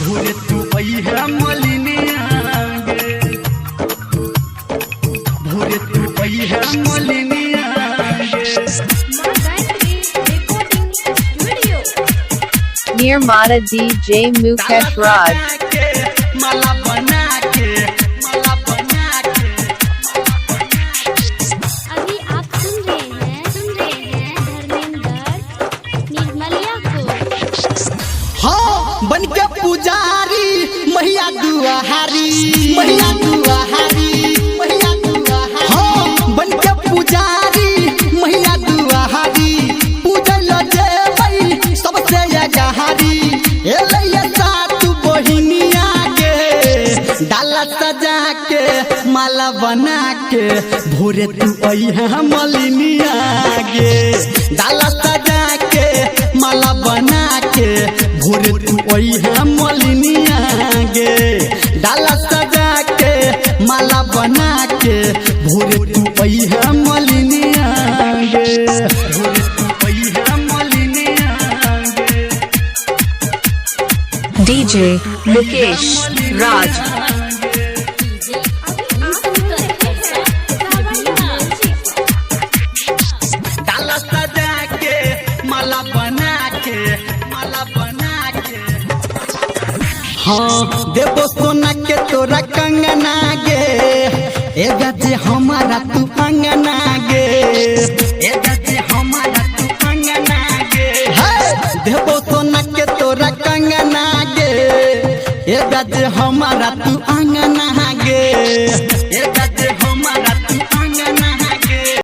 भोरे तू अइहा मलिनिया गे भोरे तू अइहा मलिनिया Nirmata DJ Mukesh Raj. माला बना के अभी आप सुन रहे हैं धर्मेंद्र निर्मलिया को। हाँ बन के पुजारी मैया दुआहारी मैया दुआहारी मैया दुआहारी हाँ बन के पुजारी मैया दुआहारी पूजल जेबै सबसे जहारी एलैया सात बहिनिया के डाला सजा के माला बना के भोरे तू अइहा मलिनिया गे डाला सजा के माला बना के भोरे तू अइहा मलिनिया गे डाला सजा के माला बना के भोरे तू अइहा मलिनिया गे भोरे तू अइहा मलिनिया गे DJ Mukesh Raj. डाला सजा के माला बना के हाँ देवो सोना के तोरा कंगना गे ए गजे हमारा तू अंगना गे ए गजे हमारा तू अंगना गे देवो सोना के तोरा कंगना गे ए गजे हमारा तू अंगना गे